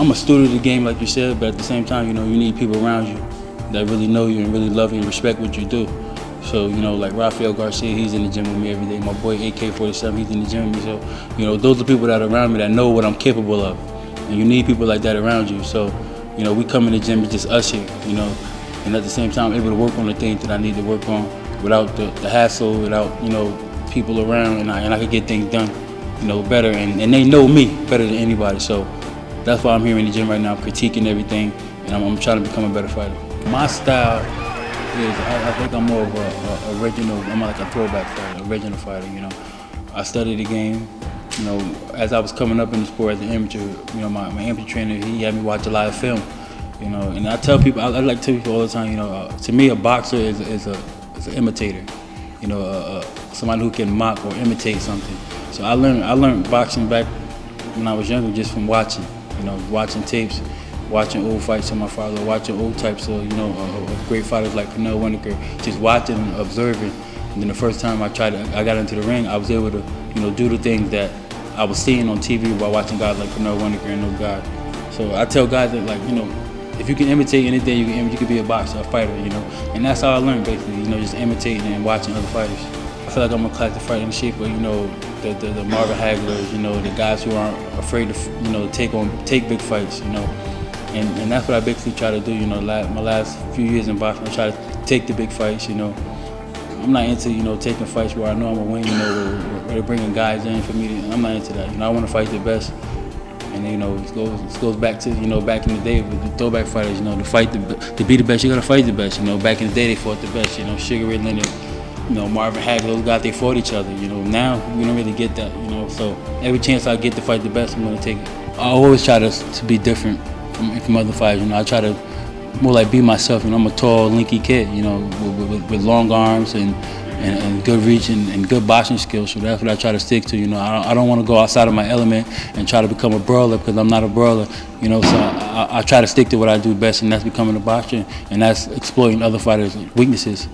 I'm a student of the game, like you said, but at the same time, you know, you need people around you that really know you and really love you and respect what you do. So, you know, like Rafael Garcia, he's in the gym with me every day. My boy AK-47, he's in the gym with me. So, you know, those are people that are around me that know what I'm capable of. And you need people like that around you. So, you know, we come in the gym, it's just us here, you know. And at the same time, able to work on the things that I need to work on without the hassle, without, you know, people around, and I could get things done, you know, better. And they know me better than anybody. So that's why I'm here in the gym right now, critiquing everything, and I'm trying to become a better fighter. My style is, I think I'm more of a original, I'm like a throwback fighter, original fighter, you know. I studied the game, you know, as I was coming up in the sport as an amateur, you know, my amateur trainer, he had me watch a lot of film, you know, and I tell people, I like to tell people all the time, you know, to me a boxer is an imitator, you know, somebody who can mock or imitate something. So I learned boxing back when I was younger just from watching, you know, watching tapes, watching old fights of my father, watching old types of, you know, of great fighters like Pt.2, just watching and observing. And then the first time I got into the ring, I was able to, you know, do the things that I was seeing on TV by watching guys like Pt.2 and those guys. So I tell guys that, like, you know, if you can imitate anything, you can be a boxer, a fighter, you know. And that's how I learned, basically, you know, just imitating and watching other fighters. I feel like I'm a classic fighter in the shape of, you know, the Marvin Haglers, you know, the guys who aren't afraid to, you know, take big fights, you know. And that's what I basically try to do, you know, my last few years in boxing, I try to take the big fights, you know. I'm not into, you know, taking fights where I know I'm going to win, you know, where they're bringing guys in for me. I'm not into that, you know, I want to fight the best. And, you know, it goes back to, you know, back in the day with the throwback fighters, you know, to be the best, you got to fight the best, you know. Back in the day, they fought the best, you know, Sugar Ray Leonard, you know, Marvin Hagler, those guys, they fought each other, you know. Now, we don't really get that, you know, so every chance I get to fight the best, I'm going to take it. I always try to be different from other fighters, you know. I try to more like be myself, you know. I'm a tall, lanky kid, you know, with long arms and good reach and good boxing skills, so that's what I try to stick to, you know. I don't want to go outside of my element and try to become a brawler, because I'm not a brawler, you know, so I try to stick to what I do best, and that's becoming a boxer, and that's exploiting other fighters' weaknesses.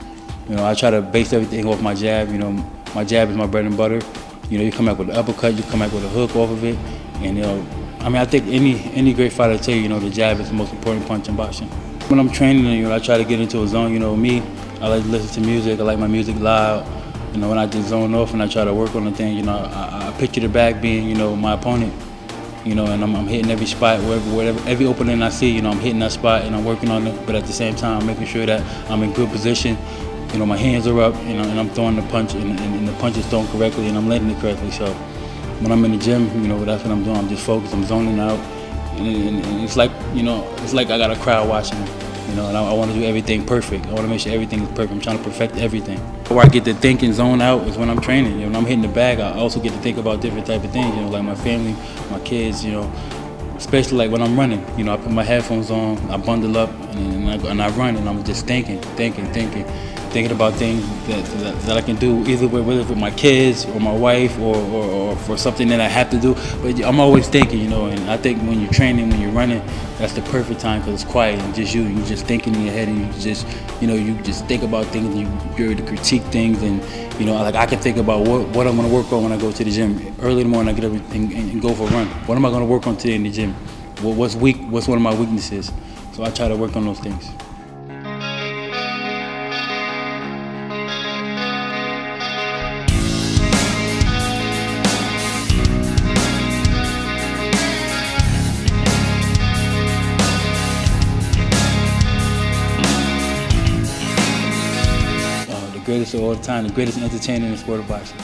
You know, I try to base everything off my jab, you know. My jab is my bread and butter. You know, you come back with an uppercut, you come back with a hook off of it, and, you know, I mean, I think any great fighter will tell you, you know, the jab is the most important punch in boxing. When I'm training, you know, I try to get into a zone, you know, me, I like to listen to music, I like my music loud. You know, when I just zone off and I try to work on the thing, you know, I picture the back being, you know, my opponent, you know, and I'm hitting every spot, every opening I see, you know, I'm hitting that spot and I'm working on it, but at the same time, I'm making sure that I'm in good position. You know, my hands are up, you know, and I'm throwing the punch, and the punch is thrown correctly, and I'm letting it correctly. So when I'm in the gym, you know, that's what I'm doing. I'm just focused, I'm zoning out, and it's like, you know, it's like I got a crowd watching me, you know, and I want to do everything perfect. I want to make sure everything is perfect. I'm trying to perfect everything. Where I get to think and zone out is when I'm training. You know, when I'm hitting the bag, I also get to think about different type of things, you know, like my family, my kids, you know, especially like when I'm running. You know, I put my headphones on, I bundle up, and I run, and I'm just thinking about things that I can do, either with my kids or my wife or for something that I have to do. But I'm always thinking, you know, and I think when you're training, when you're running, that's the perfect time, because it's quiet and just you're just thinking in your head, and you just, you know, you just think about things, and you're able to critique things, and, you know, like I can think about what I'm going to work on when I go to the gym. Early in the morning, I get up and go for a run. What am I going to work on today in the gym? What's weak? What's one of my weaknesses? So I try to work on those things. The greatest of all time, the greatest entertainer in the sport of boxing.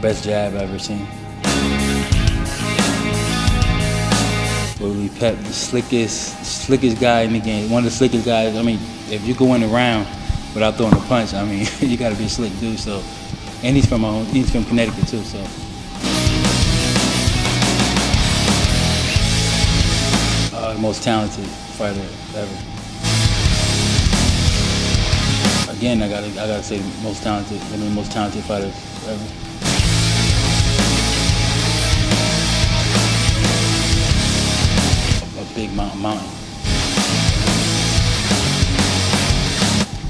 Best jab I've ever seen. Willie Pep, the slickest guy in the game. One of the slickest guys. I mean, if you go in a round without throwing a punch, I mean, you got to be a slick dude. So, and he's from Connecticut too. So. The most talented fighter ever. Again, I gotta say, most talented, one of the most talented fighters ever. A big mountain.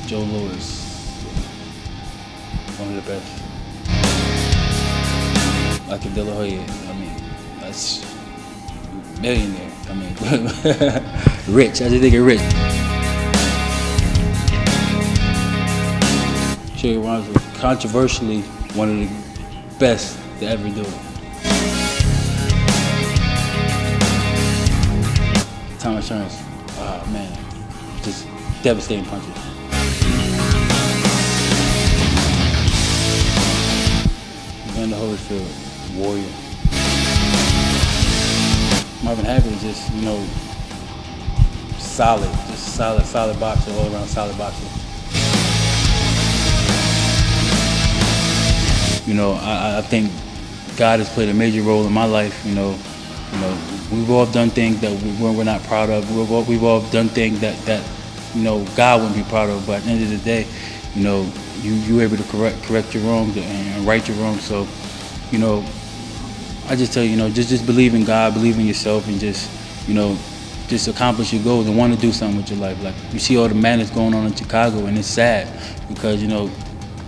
Joe Louis, one of the best. Like De La Hoya, I mean. That's millionaire. I mean, rich. I just think of rich. Sugar Ray Ramos was controversially one of the best to ever do it. Time Insurance, oh man, just devastating punches. Evander Holyfield, warrior. Marvin Hagler is just, you know, solid boxer, all around solid boxer. You know, I think God has played a major role in my life. You know, we've all done things that we're not proud of. We've all done things that you know, God wouldn't be proud of. But at the end of the day, you know, you're able to correct your wrongs and right your wrongs. So, you know, I just tell you, you know, just believe in God, believe in yourself, and just, you know, just accomplish your goals and want to do something with your life. Like, you see all the madness going on in Chicago, and it's sad because, you know,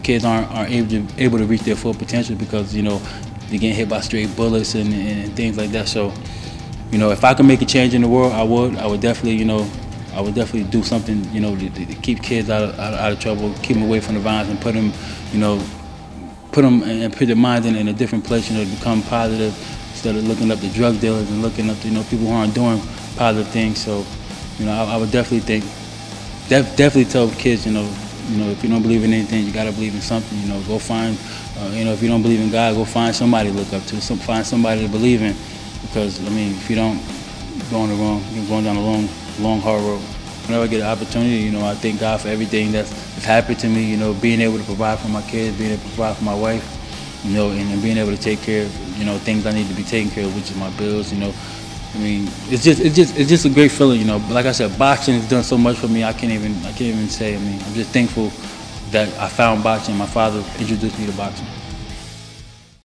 kids aren't able to reach their full potential because, you know, they're getting hit by stray bullets and things like that. So, you know, if I could make a change in the world, I would definitely, you know, I would definitely do something, you know, to keep kids out of trouble, keep them away from the violence, and put them, you know, put their minds in a different place, you know, to become positive instead of looking up the drug dealers and looking up, you know, people who aren't doing positive things. So, you know, I would definitely tell kids, you know, if you don't believe in anything, you gotta believe in something. You know, go find, you know, if you don't believe in God, go find somebody to look up to, find somebody to believe in. Because I mean, if you don't, you're going down a long, hard road. Whenever I get an opportunity, you know, I thank God for everything that's happened to me. You know, being able to provide for my kids, being able to provide for my wife, you know, and being able to take care of, you know, things I need to be taken care of, which is my bills. You know, I mean, it's just a great feeling, you know. Like I said, boxing has done so much for me. I can't even say. I mean, I'm just thankful that I found boxing. My father introduced me to boxing.